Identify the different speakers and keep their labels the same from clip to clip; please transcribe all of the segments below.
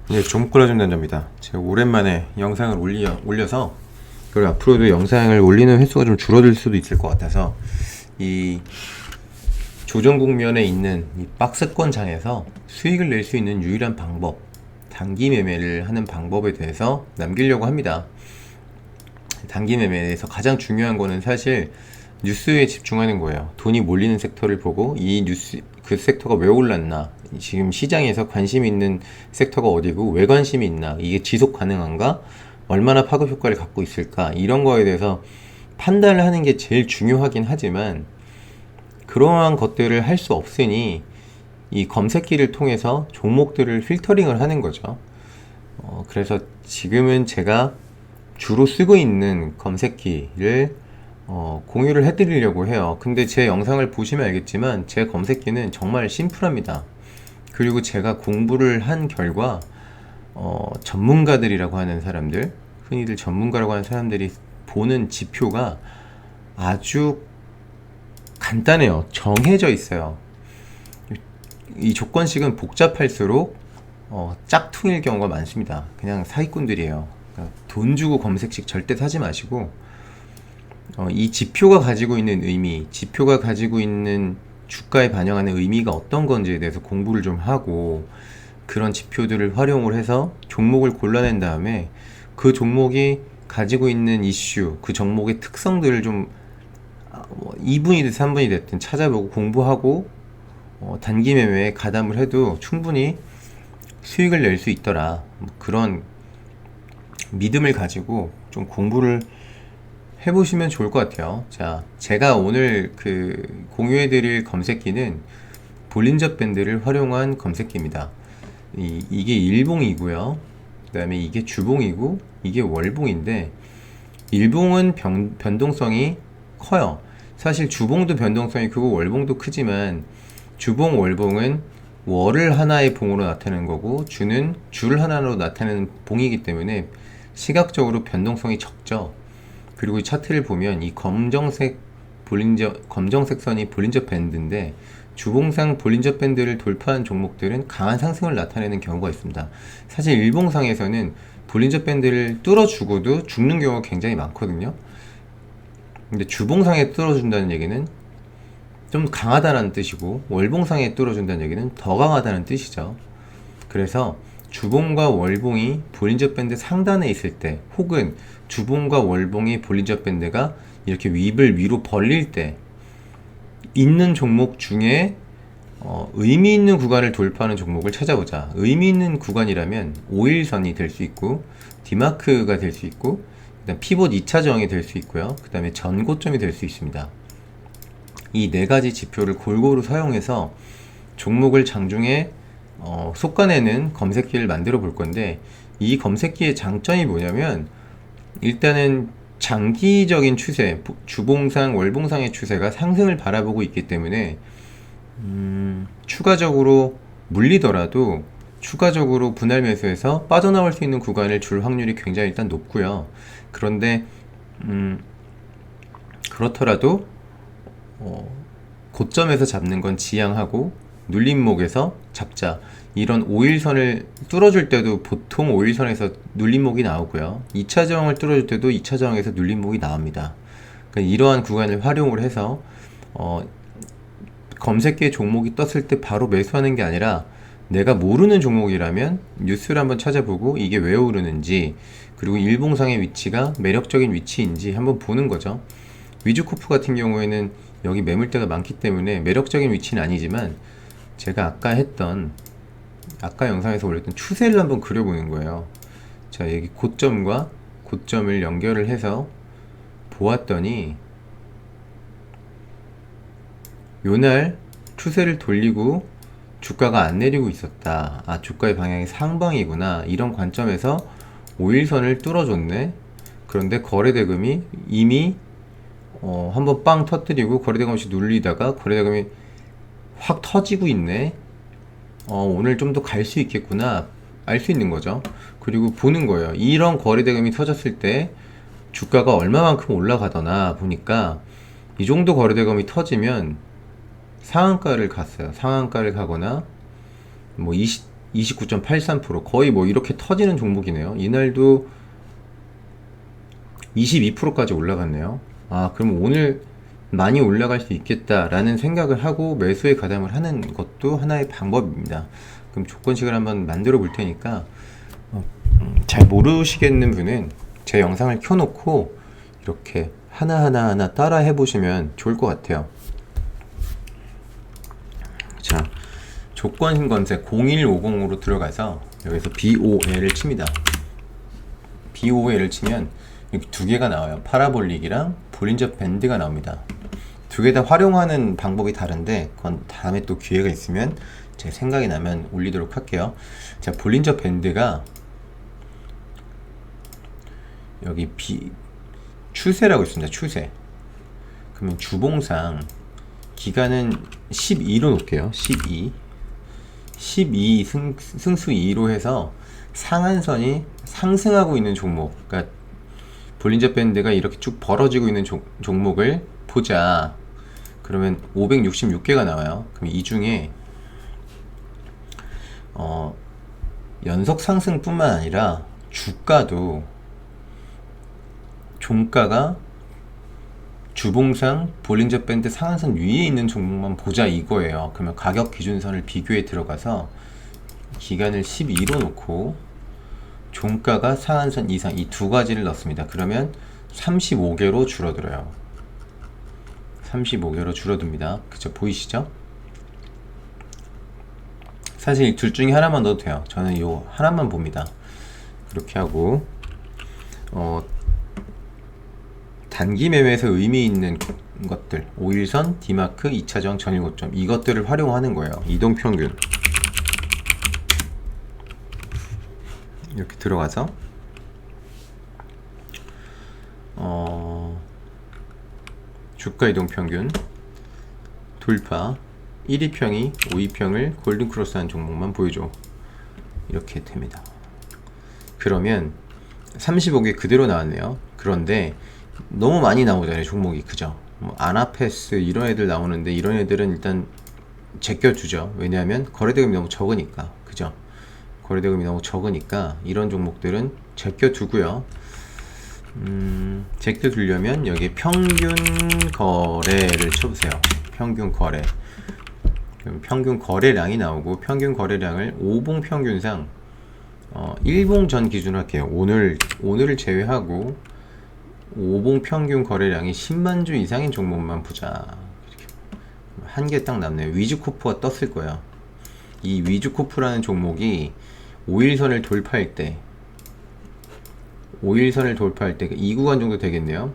Speaker 1: 네, 종목 골라준 남자입니다. 제가 오랜만에 영상을 올려서 그리고 앞으로도 영상을 올리는 횟수가 좀 줄어들 수도 있을 것 같아서 이 조정 국면에 있는 이 박스권 장에서 수익을 낼 수 있는 유일한 방법, 단기 매매를 하는 방법에 대해서 남기려고 합니다. 단기 매매에서 가장 중요한 거는 사실 뉴스에 집중하는 거예요. 돈이 몰리는 섹터를 보고 이 뉴스 그 섹터가 왜 올랐나, 지금 시장에서 관심 있는 섹터가 어디고 왜 관심이 있나, 이게 지속 가능한가, 얼마나 파급 효과를 갖고 있을까, 이런 거에 대해서 판단을 하는 게 제일 중요하긴 하지만 그러한 것들을 할 수 없으니 이 검색기를 통해서 종목들을 필터링을 하는 거죠. 그래서 지금은 제가 주로 쓰고 있는 검색기를 공유를 해드리려고 해요. 근데 제 영상을 보시면 알겠지만 제 검색기는 정말 심플합니다. 그리고 제가 공부를 한 결과 전문가들이라고 하는 사람들, 흔히들 전문가라고 하는 사람들이 보는 지표가 아주 간단해요. 정해져 있어요. 이 조건식은 복잡할수록 짝퉁일 경우가 많습니다. 그냥 사기꾼들이에요. 그러니까 돈 주고 검색식 절대 사지 마시고 이 지표가 가지고 있는 의미, 지표가 가지고 있는 주가에 반영하는 의미가 어떤 건지에 대해서 공부를 좀 하고 그런 지표들을 활용을 해서 종목을 골라낸 다음에 그 종목이 가지고 있는 이슈, 그 종목의 특성들을 좀 2분이든 3분이 됐든 찾아보고 공부하고 단기 매매에 가담을 해도 충분히 수익을 낼 수 있더라. 그런 믿음을 가지고 좀 공부를 해보시면 좋을 것 같아요. 자, 제가 오늘 공유해드릴 검색기는 볼린저 밴드를 활용한 검색기입니다. 이게 일봉이고요. 그 다음에 이게 주봉이고 이게 월봉인데, 일봉은 변동성이 커요. 사실 주봉도 변동성이 크고 월봉도 크지만 주봉, 월봉은 월을 하나의 봉으로 나타내는 거고 주는 주를 하나로 나타내는 봉이기 때문에 시각적으로 변동성이 적죠. 그리고 이 차트를 보면 이 검정색 선이 볼린저 밴드인데, 주봉상 볼린저 밴드를 돌파한 종목들은 강한 상승을 나타내는 경우가 있습니다. 사실 일봉상에서는 볼린저 밴드를 뚫어주고도 죽는 경우가 굉장히 많거든요. 근데 주봉상에 뚫어준다는 얘기는 좀 강하다는 뜻이고, 월봉상에 뚫어준다는 얘기는 더 강하다는 뜻이죠. 그래서 주봉과 월봉이 볼린저 밴드 상단에 있을 때, 혹은 주봉과 월봉의 볼린저 밴드가 이렇게 윗을 위로 벌릴 때 있는 종목 중에 의미 있는 구간을 돌파하는 종목을 찾아보자. 의미 있는 구간이라면 5일선이 될 수 있고 디마크가 될 수 있고 그다음 피봇 2차 저항이 될 수 있고요. 그 다음에 전고점이 될 수 있습니다. 이 네 가지 지표를 골고루 사용해서 종목을 장중에 솎아내는 검색기를 만들어 볼 건데, 이 검색기의 장점이 뭐냐면 일단은 장기적인 추세, 주봉상, 월봉상의 추세가 상승을 바라보고 있기 때문에 추가적으로 물리더라도 추가적으로 분할 매수해서 빠져나올 수 있는 구간을 줄 확률이 굉장히 일단 높고요. 그런데 그렇더라도 고점에서 잡는 건 지양하고 눌림목에서 잡자. 이런 5일선을 뚫어줄 때도 보통 5일선에서 눌림목이 나오고요. 2차 저항을 뚫어줄 때도 2차 저항에서 눌림목이 나옵니다. 그러니까 이러한 구간을 활용을 해서 검색기에 종목이 떴을 때 바로 매수하는 게 아니라, 내가 모르는 종목이라면 뉴스를 한번 찾아보고 이게 왜 오르는지, 그리고 일봉상의 위치가 매력적인 위치인지 한번 보는 거죠. 위즈코프 같은 경우에는 여기 매물대가 많기 때문에 매력적인 위치는 아니지만, 제가 아까 영상에서 올렸던 추세를 한번 그려보는 거예요. 자, 여기 고점과 고점을 연결을 해서 보았더니 요날 추세를 돌리고 주가가 안 내리고 있었다. 아, 주가의 방향이 상방이구나. 이런 관점에서 5일선을 뚫어줬네. 그런데 거래대금이 이미 한번 빵 터뜨리고 거래대금 없이 눌리다가 거래대금이 확 터지고 있네. 오늘 좀 더 갈 수 있겠구나, 알 수 있는 거죠. 그리고 보는 거예요. 이런 거래대금이 터졌을 때 주가가 얼마만큼 올라가더나 보니까, 이 정도 거래대금이 터지면 상한가를 갔어요. 상한가를 가거나 뭐 29.83% 거의 뭐 이렇게 터지는 종목이네요. 이날도 22%까지 올라갔네요. 아, 그럼 오늘 많이 올라갈 수 있겠다라는 생각을 하고 매수에 가담을 하는 것도 하나의 방법입니다. 그럼 조건식을 한번 만들어 볼 테니까 잘 모르시겠는 분은 제 영상을 켜놓고 이렇게 하나하나 따라 해보시면 좋을 것 같아요. 자, 조건식 검색 0150으로 들어가서 여기서 BOL을 칩니다. BOL을 치면 이렇게 두 개가 나와요. 파라볼릭이랑 볼린저 밴드가 나옵니다. 두 개 다 활용하는 방법이 다른데 그건 다음에 또 기회가 있으면 제 생각이 나면 올리도록 할게요. 자, 볼린저 밴드가 여기 추세라고 있습니다. 추세. 그러면 주봉상 기간은 12로 놓을게요. 12 승수 2로 해서 상한선이 상승하고 있는 종목, 그러니까 볼린저 밴드가 이렇게 쭉 벌어지고 있는 종목을 보자. 그러면 566개가 나와요. 그럼 이 중에 연속 상승뿐만 아니라 주가도 종가가 주봉상 볼린저 밴드 상한선 위에 있는 종목만 보자 이거예요. 그러면 가격 기준선을 비교에 들어가서 기간을 12로 놓고 종가가 상한선 이상 이 두 가지를 넣습니다. 그러면 35개로 줄어들어요. 35개로 줄어듭니다. 그쵸? 보이시죠? 사실 둘 중에 하나만 넣어도 돼요. 저는 요 하나만 봅니다. 그렇게 하고 단기 매매에서 의미 있는 것들 5일선, D마크, 2차전, 전일고점 이것들을 활용하는 거예요. 이동평균 이렇게 들어가서 주가 이동평균 돌파 1위평이 5위평을 골든크로스한 종목만 보여줘. 이렇게 됩니다. 그러면 35개 그대로 나왔네요. 그런데 너무 많이 나오잖아요. 종목이. 그죠? 뭐 아나페스 이런 애들 나오는데 이런 애들은 일단 제껴두죠. 왜냐하면 거래대금이 너무 적으니까. 그죠? 거래대금이 너무 적으니까 이런 종목들은 제껴두고요. 제껴두려면 여기 평균 거래를 쳐보세요. 평균 거래. 그럼 평균 거래량이 나오고 평균 거래량을 5봉 평균상 1봉 전 기준으로 할게요. 오늘을 제외하고 5봉 평균 거래량이 10만 주 이상인 종목만 보자. 한 개 딱 남네요. 위즈코프가 떴을 거예요. 이 위즈코프라는 종목이 5일선을 돌파할 때 2 구간 정도 되겠네요.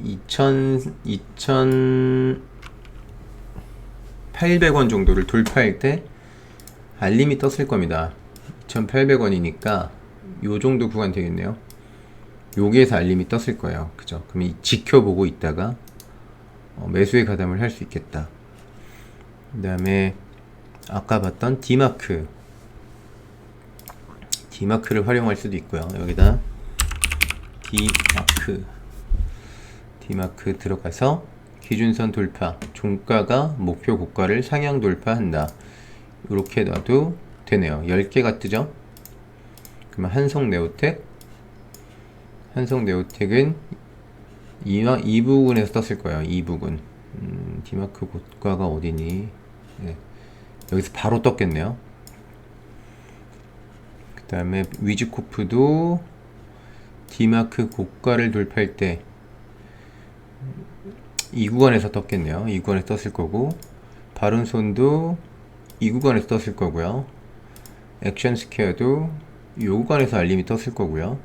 Speaker 1: 2,800원 정도를 돌파할 때 알림이 떴을 겁니다. 2,800원이니까 요 정도 구간 되겠네요. 여기에서 알림이 떴을 거예요. 그죠? 그럼 이 지켜보고 있다가 매수에 가담을 할 수 있겠다. 그 다음에 아까 봤던 D마크를 활용할 수도 있고요. 여기다 D마크 들어가서 기준선 돌파, 종가가 목표 고가를 상향 돌파한다. 이렇게 놔도 되네요. 10개가 뜨죠? 그러면 한성네오텍은 이 부분에서 떴을 거예요. 이 부분. D마크 고가가 어디니? 네. 여기서 바로 떴겠네요. 그 다음에 위즈코프도 D마크 고가를 돌파할 때 이 구간에서 떴겠네요. 이 구간에서 떴을 거고, 바른손도 이 구간에서 떴을 거고요. 액션 스퀘어도 이 구간에서 알림이 떴을 거고요.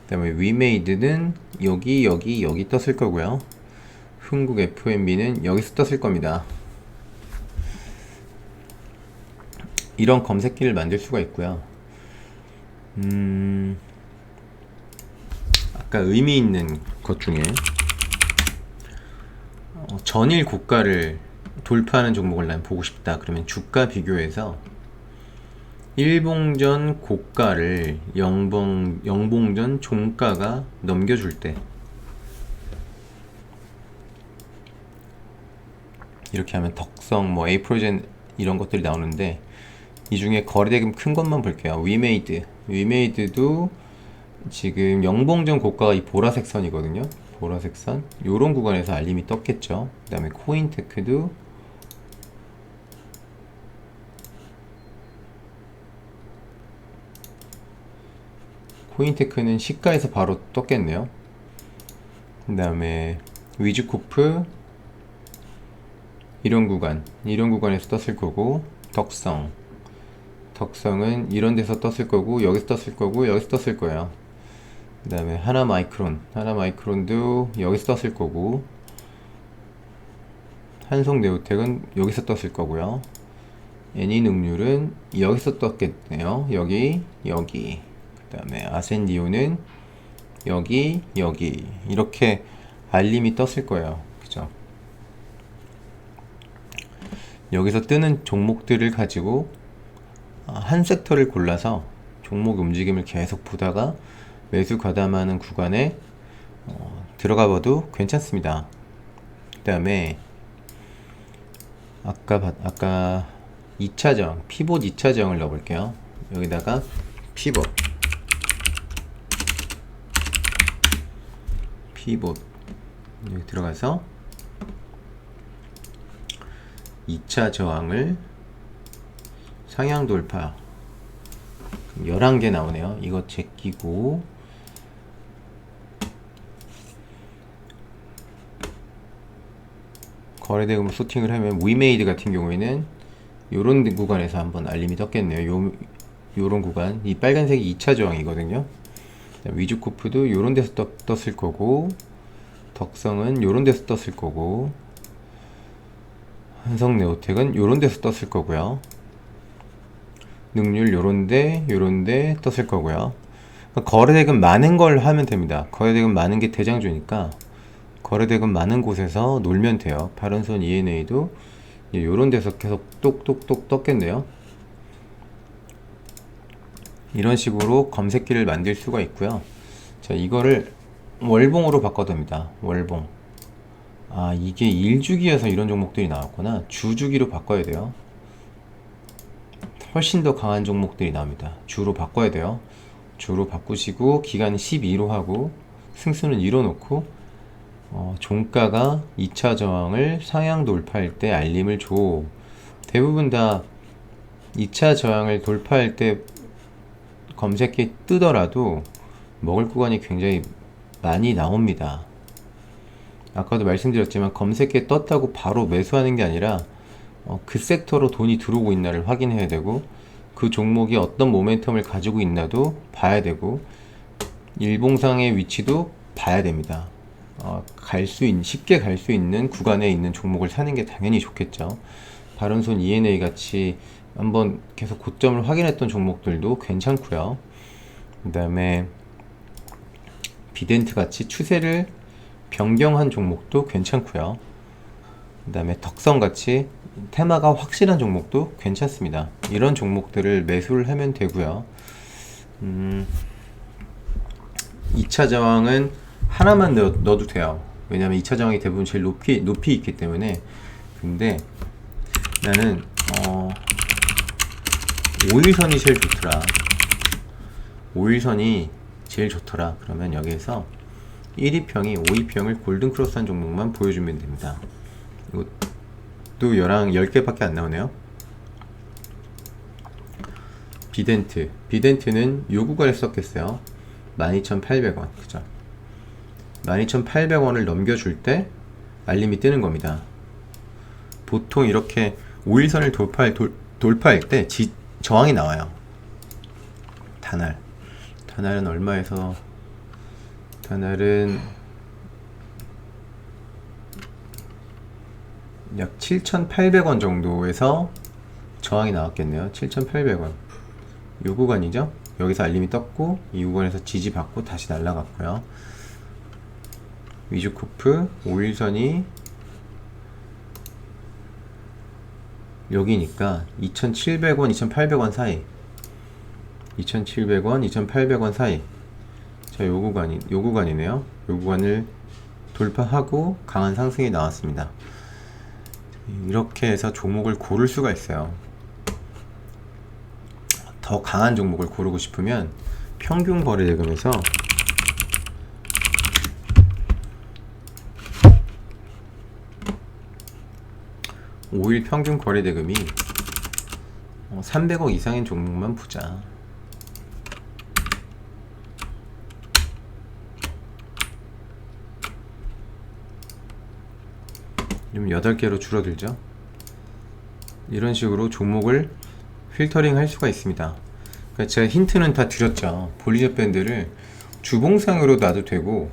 Speaker 1: 그 다음에 위메이드는 여기 떴을 거고요. 흥국 FMB는 여기서 떴을 겁니다. 이런 검색기를 만들 수가 있고요. 아까 의미 있는 것 중에 전일 고가를 돌파하는 종목을 난 보고 싶다. 그러면 주가 비교해서 일봉전 고가를 영봉전 종가가 넘겨줄 때 이렇게 하면 덕성, 에이프로젠 이런 것들이 나오는데, 이 중에 거래대금 큰 것만 볼게요. 위메이드도 지금 영봉전 고가가 이 보라색 선이거든요. 보라색 선, 요런 구간에서 알림이 떴겠죠. 그 다음에 코인테크도 코인테크는 시가에서 바로 떴겠네요. 그 다음에 위즈코프 이런 구간에서 떴을 거고, 덕성은 이런 데서 떴을 거고, 여기서 떴을 거고, 여기서 떴을 거예요. 그 다음에 하나마이크론도 여기서 떴을 거고, 한성네오텍은 여기서 떴을 거고요. 애니능률은 여기서 떴겠네요. 여기. 그 다음에 아센디오는 여기 이렇게 알림이 떴을 거예요. 그죠? 여기서 뜨는 종목들을 가지고 한 섹터를 골라서 종목 움직임을 계속 보다가 매수 가담하는 구간에 들어가 봐도 괜찮습니다. 그 다음에 아까 2차정, 피봇 2차정을 넣어볼게요. 여기다가 피봇 여기 들어가서 2차 저항을 상향 돌파 11개 나오네요. 이거 제끼고 거래대금 소팅을 하면 위메이드 같은 경우에는 요런 구간에서 한번 알림이 떴겠네요. 요런 구간, 이 빨간색이 2차 저항이거든요. 위즈코프도 요런 데서 떴을 거고, 덕성은 요런 데서 떴을 거고, 한성네오텍은 요런 데서 떴을 거고요. 능률 요런데 떴을 거고요. 거래대금 많은 걸 하면 됩니다. 거래대금 많은 게 대장주니까 거래대금 많은 곳에서 놀면 돼요. 파란선 ENA도 요런 데서 계속 똑똑똑 떴겠네요. 이런 식으로 검색기를 만들 수가 있고요. 자, 이거를 월봉으로 바꿔야 됩니다. 월봉. 이게 1주기여서 이런 종목들이 나왔구나. 주주기로 바꿔야 돼요. 훨씬 더 강한 종목들이 나옵니다. 주로 바꿔야 돼요. 주로 바꾸시고 기간 12로 하고 승수는 2로 놓고 종가가 2차 저항을 상향 돌파할 때 알림을 줘. 대부분 다 2차 저항을 돌파할 때 검색기 뜨더라도 먹을 구간이 굉장히 많이 나옵니다. 아까도 말씀드렸지만 검색기에 떴다고 바로 매수하는 게 아니라 그 섹터로 돈이 들어오고 있나를 확인해야 되고, 그 종목이 어떤 모멘텀을 가지고 있나도 봐야 되고, 일봉상의 위치도 봐야 됩니다. 쉽게 갈 수 있는 구간에 있는 종목을 사는 게 당연히 좋겠죠. 바른손 ENA 같이 한번 계속 고점을 확인했던 종목들도 괜찮고요. 그 다음에 비덴트 같이 추세를 변경한 종목도 괜찮고요. 그 다음에 덕성 같이 테마가 확실한 종목도 괜찮습니다. 이런 종목들을 매수를 하면 되고요. 2차 저항은 하나만 넣어도 돼요. 왜냐면 2차 저항이 대부분 제일 높이 있기 때문에. 근데 나는 5일선이 제일 좋더라. 5일선이 제일 좋더라. 그러면 여기에서 1위평이 5위평을 골든크로스한 종목만 보여주면 됩니다. 이것도 10개밖에 안 나오네요. 비덴트는 요 구간에 썼겠어요. 12,800원. 그죠? 12,800원을 넘겨줄 때 알림이 뜨는 겁니다. 보통 이렇게 5일선을 돌파할 때 저항이 나와요. 다날은 얼마에서? 다날은 약 7,800원 정도에서 저항이 나왔겠네요. 7,800원. 요 구간이죠? 여기서 알림이 떴고, 이 구간에서 지지받고 다시 날아갔고요. 위즈코프 5일선이 여기니까 2,700원, 2,800원 사이. 2,700원, 2,800원 사이. 자, 요 구간이네요. 요 구간을 돌파하고 강한 상승이 나왔습니다. 이렇게 해서 종목을 고를 수가 있어요. 더 강한 종목을 고르고 싶으면 평균 거래대금에서 (5일) 평균 거래대금이 300억 이상인 종목만 보자. 좀 8개로 줄어들죠. 이런 식으로 종목을 필터링 할 수가 있습니다. 그러니까 제가 힌트는 다 드렸죠. 볼리저 밴드를 주봉상으로 놔도 되고,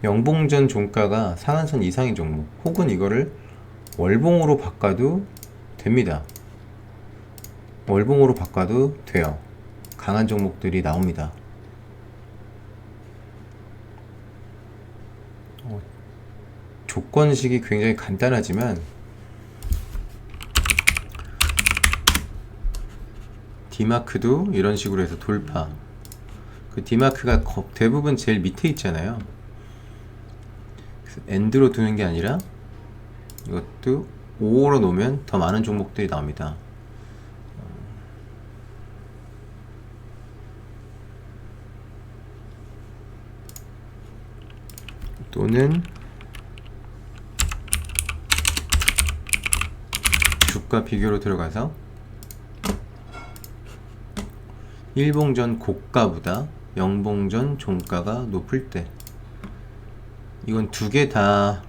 Speaker 1: 영봉전 종가가 상한선 이상인 종목, 혹은 이거를 월봉으로 바꿔도 됩니다. 월봉으로 바꿔도 돼요. 강한 종목들이 나옵니다. 조건식이 굉장히 간단하지만 D마크도 이런 식으로 해서 돌파. 그 D마크가 대부분 제일 밑에 있잖아요. 그래서 엔드로 두는 게 아니라 이것도 5호로 놓으면 더 많은 종목들이 나옵니다. 또는 주가 비교로 들어가서 일봉전 고가보다 영봉전 종가가 높을 때, 이건 두 개 다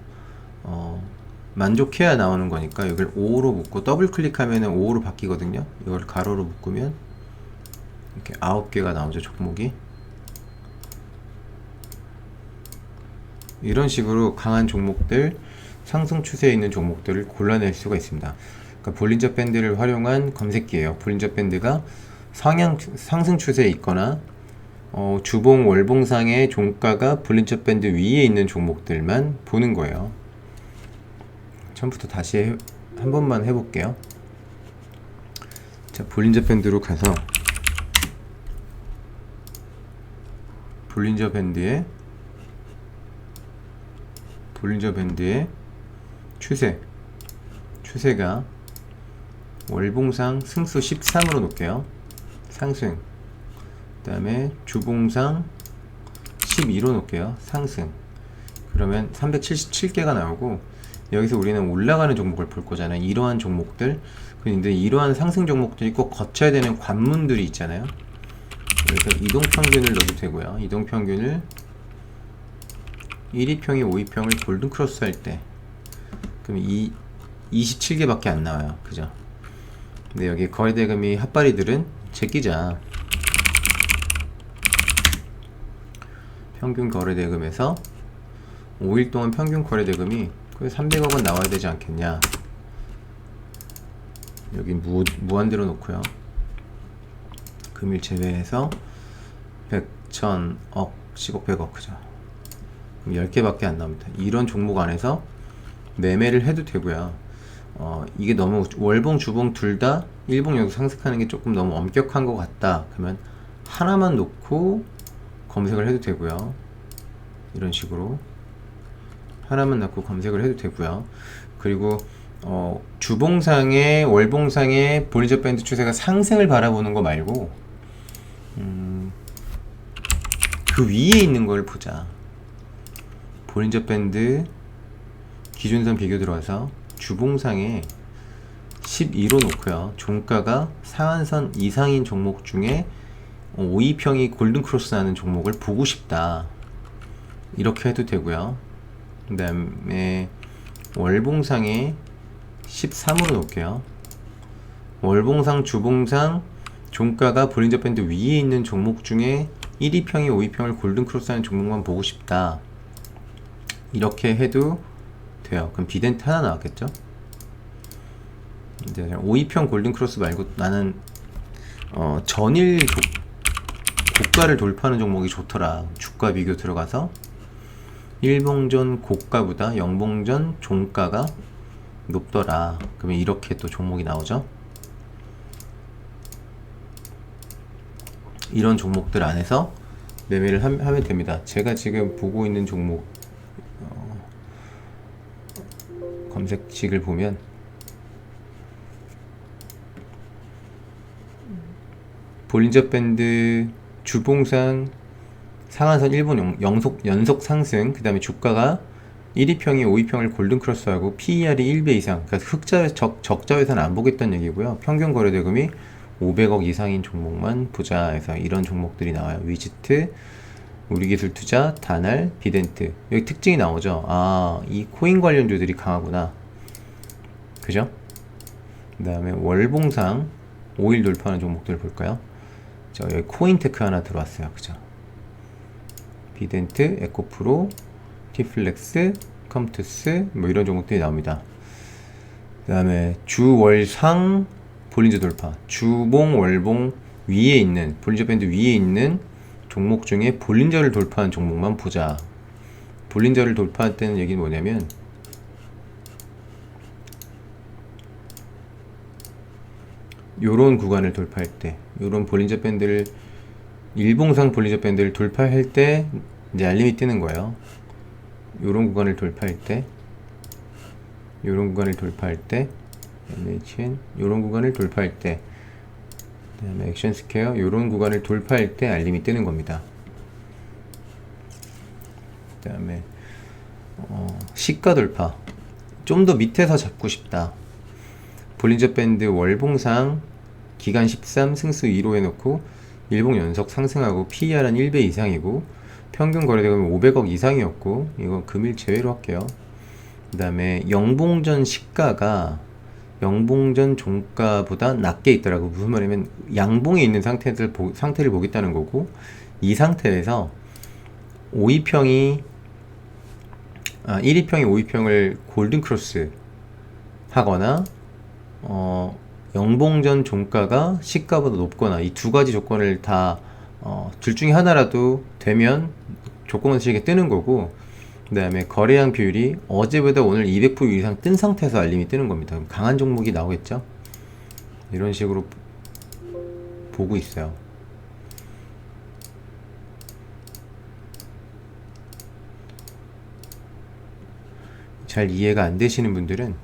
Speaker 1: 만족해야 나오는 거니까 여기를 5로 묶고 더블 클릭하면 5로 바뀌거든요. 이걸 가로로 묶으면 이렇게 9개가 나오죠, 종목이. 이런 식으로 강한 종목들, 상승 추세에 있는 종목들을 골라낼 수가 있습니다. 그러니까 볼린저 밴드를 활용한 검색기예요. 볼린저 밴드가 상승 추세에 있거나 주봉 월봉상의 종가가 볼린저 밴드 위에 있는 종목들만 보는 거예요. 처음부터 다시 한 번만 해볼게요. 자, 볼린저 밴드로 가서 볼린저 밴드의 추세가 월봉상 승수 13으로 놓을게요. 상승. 그 다음에 주봉상 12로 놓을게요. 상승. 그러면 377개가 나오고, 여기서 우리는 올라가는 종목을 볼 거잖아요. 이러한 종목들. 근데 이러한 상승 종목들이 꼭 거쳐야 되는 관문들이 있잖아요. 그래서 이동평균을 넣어도 되고요. 이동평균을 1위평이 5위평을 골든크로스 할 때, 그럼 27개밖에 안 나와요. 그죠? 근데 여기 거래대금이 핫바리들은 제끼자. 평균 거래대금에서 5일 동안 평균 거래대금이 거의 300억은 나와야 되지 않겠냐. 여기 무한대로 놓고요. 금일 제외해서 100, 1000억, 10억, 100억. 그죠? 그럼 10개밖에 안 나옵니다. 이런 종목 안에서 매매를 해도 되고요. 이게 너무 월봉, 주봉 둘 다 일봉 여기서 상승하는 게 조금 너무 엄격한 것 같다. 그러면 하나만 놓고 검색을 해도 되고요. 이런 식으로 하나만 놓고 검색을 해도 되고요. 그리고 주봉상의 월봉상의 볼린저 밴드 추세가 상승을 바라보는 거 말고 그 위에 있는 걸 보자. 볼린저 밴드 기준선 비교 들어와서 주봉상에 12로 놓고요. 종가가 상한선 이상인 종목 중에 5위평이 골든크로스 나는 종목을 보고 싶다. 이렇게 해도 되고요. 그 다음에 월봉상에 13으로 놓을게요. 월봉상, 주봉상 종가가 볼린저 밴드 위에 있는 종목 중에 1위평이 5위평을 골든크로스 하는 종목만 보고 싶다. 이렇게 해도 돼요. 그럼 비덴트 하나 나왔겠죠? 이제 5위평 골든크로스 말고 나는 전일 고가를 돌파하는 종목이 좋더라. 주가 비교 들어가서 일봉전 고가보다 영봉전 종가가 높더라. 그러면 이렇게 또 종목이 나오죠. 이런 종목들 안에서 매매를 하면 됩니다. 제가 지금 보고 있는 종목 검색식을 보면 볼린저 밴드, 주봉상, 상한선 일본 연속 상승, 그 다음에 주가가 1위평이 5위평을 골든크로스하고 PER이 1배 이상, 그러니까 적자회사는 안 보겠다는 얘기고요. 평균 거래대금이 500억 이상인 종목만 보자 해서 이런 종목들이 나와요. 위지트, 우리기술투자, 다날, 비덴트. 여기 특징이 나오죠. 아, 이 코인 관련주들이 강하구나. 그죠? 그 다음에 월봉상 5일 돌파하는 종목들 볼까요? 자, 여기 코인테크 하나 들어왔어요. 그죠? 비덴트, 에코프로, 티플렉스, 컴투스 뭐 이런 종목들이 나옵니다. 그 다음에 주월상 볼린저 돌파, 주봉 월봉 위에 있는 볼린저 밴드 위에 있는 종목 중에 볼린저를 돌파한 종목만 보자. 볼린저를 돌파했다는 얘기는 뭐냐면 요런 구간을 돌파할 때, 요런 볼린저 밴드를 일봉상 볼린저 밴드를 돌파할 때 이제 알림이 뜨는 거예요. 요런 구간을 돌파할 때, 요런 구간을 돌파할 때, MHN 요런 구간을 돌파할 때, 그 다음에 액션스퀘어 요런 구간을 돌파할 때 알림이 뜨는 겁니다. 그 다음에 시가 돌파, 좀 더 밑에서 잡고 싶다. 볼린저 밴드 월봉상 기간 13 승수 2로 해놓고 일봉 연속 상승하고 PER은 1배 이상이고 평균 거래대금이 500억 이상이었고, 이건 금일 제외로 할게요. 그 다음에 영봉전 시가가 영봉전 종가보다 낮게 있더라고. 무슨 말이냐면 양봉에 있는 상태를 보겠다는 거고, 이 상태에서 1위평이 5위평을 골든크로스 하거나 영봉전 종가가 시가보다 높거나, 이 두 가지 조건을 다 둘 중에 하나라도 되면 조건식에 뜨는 거고, 그 다음에 거래량 비율이 어제보다 오늘 200% 이상 뜬 상태에서 알림이 뜨는 겁니다. 그럼 강한 종목이 나오겠죠? 이런 식으로 보고 있어요. 잘 이해가 안 되시는 분들은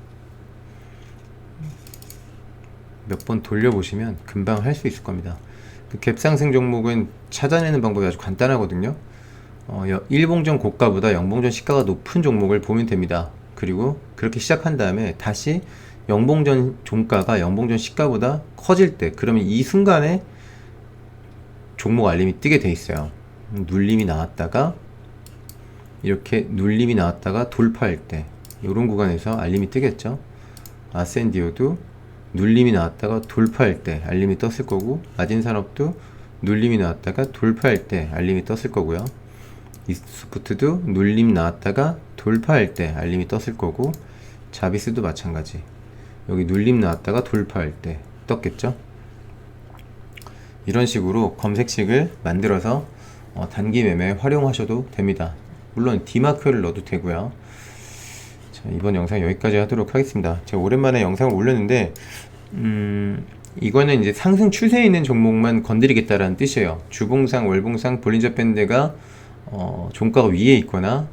Speaker 1: 몇 번 돌려보시면 금방 할 수 있을 겁니다. 그 갭상승 종목은 찾아내는 방법이 아주 간단하거든요. 일봉전 고가보다 영봉전 시가가 높은 종목을 보면 됩니다. 그리고 그렇게 시작한 다음에 다시 영봉전 종가가 영봉전 시가보다 커질 때, 그러면 이 순간에 종목 알림이 뜨게 돼 있어요. 눌림이 나왔다가 이렇게 눌림이 나왔다가 돌파할 때 이런 구간에서 알림이 뜨겠죠. 아센디오도 눌림이 나왔다가 돌파할 때 알림이 떴을 거고, 아진산업도 눌림이 나왔다가 돌파할 때 알림이 떴을 거고요. 이스포트도 눌림 나왔다가 돌파할 때 알림이 떴을 거고, 자비스도 마찬가지. 여기 눌림 나왔다가 돌파할 때 떴겠죠. 이런 식으로 검색식을 만들어서 단기 매매에 활용하셔도 됩니다. 물론 디마크를 넣어도 되고요. 자, 이번 영상 여기까지 하도록 하겠습니다. 제가 오랜만에 영상을 올렸는데 이거는 이제 상승 추세에 있는 종목만 건드리겠다라는 뜻이에요. 주봉상, 월봉상, 볼린저 밴드가 종가가 위에 있거나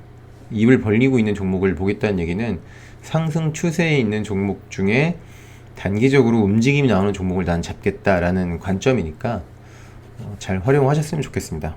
Speaker 1: 입을 벌리고 있는 종목을 보겠다는 얘기는 상승 추세에 있는 종목 중에 단기적으로 움직임이 나오는 종목을 난 잡겠다라는 관점이니까 잘 활용하셨으면 좋겠습니다.